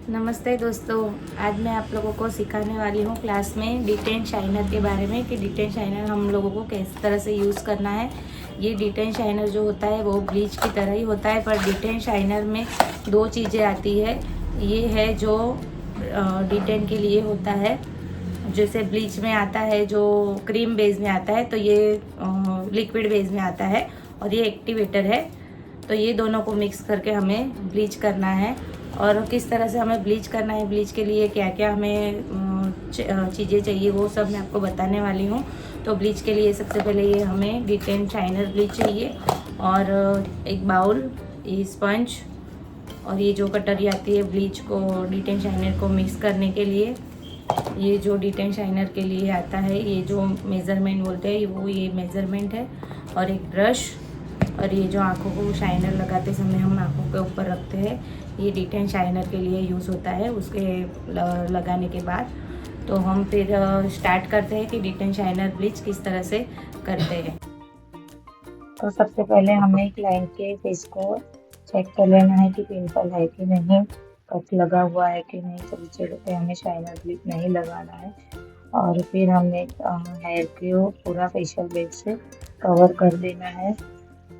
नमस्ते दोस्तों, आज मैं आप लोगों को सिखाने वाली हूँ क्लास में डिटेन शाइनर के बारे में कि डिटेन शाइनर हम लोगों को किस तरह से यूज़ करना है। ये डिटेन शाइनर जो होता है वो ब्लीच की तरह ही होता है, पर डिटेन शाइनर में दो चीज़ें आती है। ये है जो डिटेन के लिए होता है, जैसे ब्लीच में आता है जो क्रीम बेस में आता है, तो ये लिक्विड बेस में आता है और ये एक्टिवेटर है। तो ये दोनों को मिक्स करके हमें ब्लीच करना है। और किस तरह से हमें ब्लीच करना है, ब्लीच के लिए क्या क्या हमें चीज़ें चाहिए, वो सब मैं आपको बताने वाली हूँ। तो ब्लीच के लिए सबसे पहले ये हमें डिटेन शाइनर ब्लीच चाहिए और एक बाउल, ये स्पंज और ये जो कटोरी आती है ब्लीच को डिटेन शाइनर को मिक्स करने के लिए। ये जो डिटेन शाइनर के लिए आता है, ये जो मेज़रमेंट बोलते हैं वो ये मेज़रमेंट है। और एक ब्रश, और ये जो आँखों को शाइनर लगाते समय हम आँखों के ऊपर रखते हैं, ये डिटेन शाइनर के लिए यूज़ होता है। उसके लगाने के बाद तो हम फिर स्टार्ट करते हैं कि डिटेन शाइनर ब्लीच किस तरह से करते हैं। तो सबसे पहले हमें क्लाइंट के फेस को चेक कर लेना है कि पिंपल है कि नहीं, कट लगा हुआ है कि नहीं। तो जगह पे हमें शाइनर ब्लीच नहीं लगाना है। और फिर हमें हेयर को पूरा फेशियल बेस से कवर कर देना है।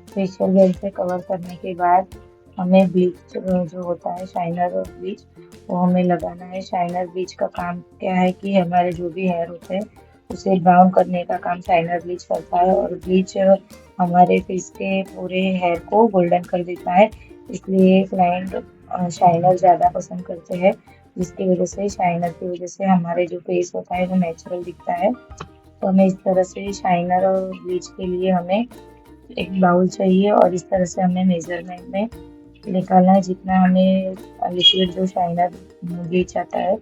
फेशियल बेस से कवर करने के बाद हमें ब्लीच जो होता है शाइनर और ब्लीच, वो हमें लगाना है। शाइनर ब्लीच का काम क्या है कि हमारे जो भी हेयर होते हैं उसे ब्राउन करने का काम शाइनर ब्लीच करता है, और ब्लीच हमारे फेस के पूरे हेयर को गोल्डन कर देता है। इसलिए क्लाइंट शाइनर ज़्यादा पसंद करते हैं, जिसकी वजह से शाइनर की वजह से हमारे जो फेस होता है वो नेचुरल दिखता है। तो हमें इस तरह से शाइनर और ब्लीच के लिए हमें एक बाउल चाहिए, और इस तरह से हमें मेजरमेंट में निकालना है जितना हमें लिक्विड जो शाइनर ब्लीच आता है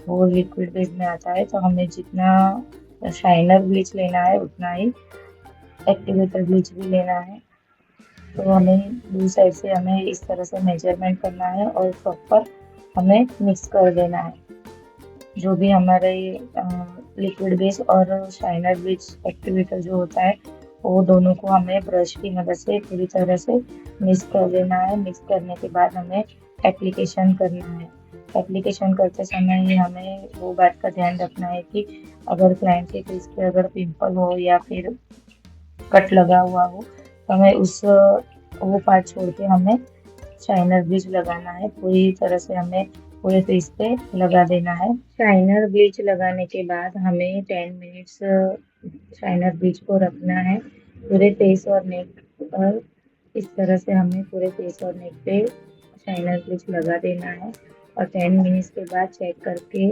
वो लिक्विड बेस में आता है। तो हमें जितना शाइनर ब्लीच लेना है उतना ही एक्टिवेटर ब्लीच भी लेना है। तो हमें दूसरी साइड से हमें इस तरह से मेजरमेंट करना है और प्रॉपर हमें मिक्स कर देना है। जो भी हमारे लिक्विड बेस और शाइनर ब्लीच एक्टिवेटर जो होता है वो दोनों को हमें ब्रश की मदद से पूरी तरह से मिक्स कर देना है। मिक्स करने के बाद हमें एप्लीकेशन करना है। एप्लीकेशन करते समय हमें वो बात का ध्यान रखना है कि अगर क्लाइंट के फेस पे अगर पिंपल हो या फिर कट लगा हुआ हो तो हमें वो पार्ट छोड़ के हमें शाइनर ब्लीच लगाना है। पूरी तरह से हमें पूरे फेस पे लगा देना है। शाइनर ब्लीच लगाने के बाद हमें 10 मिनट्स शाइनर ब्लीच को रखना है पूरे फेस और नेक पर। इस तरह से हमें पूरे फेस और नेक पे शाइनर ब्लीच लगा देना है, और 10 मिनट्स के बाद चेक करके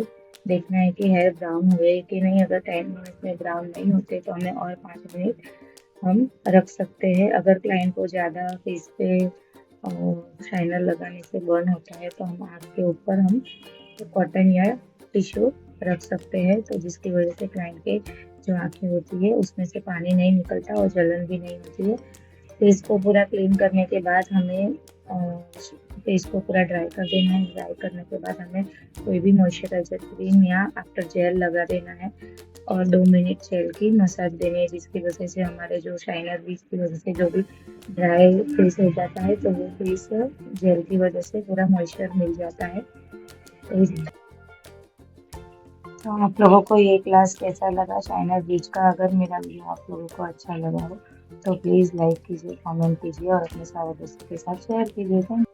देखना है कि हेयर ब्राउन हुए कि नहीं। अगर 10 मिनट्स में ब्राउन नहीं होते तो हमें और 5 मिनट हम रख सकते हैं। अगर क्लाइंट को ज़्यादा फेस पे शाइनर लगाने से बर्न होता है तो हम आँख के ऊपर हम कॉटन या टिश्यू रख सकते हैं, तो जिसकी वजह से क्लाइंट के जो आँखें होती है उसमें से पानी नहीं निकलता और जलन भी नहीं होती है। फेस को पूरा क्लीन करने के बाद हमें फेस को पूरा ड्राई कर देना है। ड्राई करने के बाद हमें कोई भी मॉइस्चराइजर क्रीम या आफ्टर जेल लगा देना है और 2 मिनट जेल की मसाज देनी है, जिसकी वजह से हमारे जो शाइनर ब्लीच की वजह से जो भी ड्राई फेस हो जाता है तो वो फेस जेल की वजह से पूरा मॉइस्चर मिल जाता है। तो आप लोगों को ये क्लास कैसा लगा शाइनर ब्लीच का? अगर मेरा वीडियो आप लोगों को अच्छा लगा हो तो प्लीज़ लाइक कीजिए, कमेंट कीजिए और अपने सारे दोस्तों के साथ शेयर कीजिए। थैंक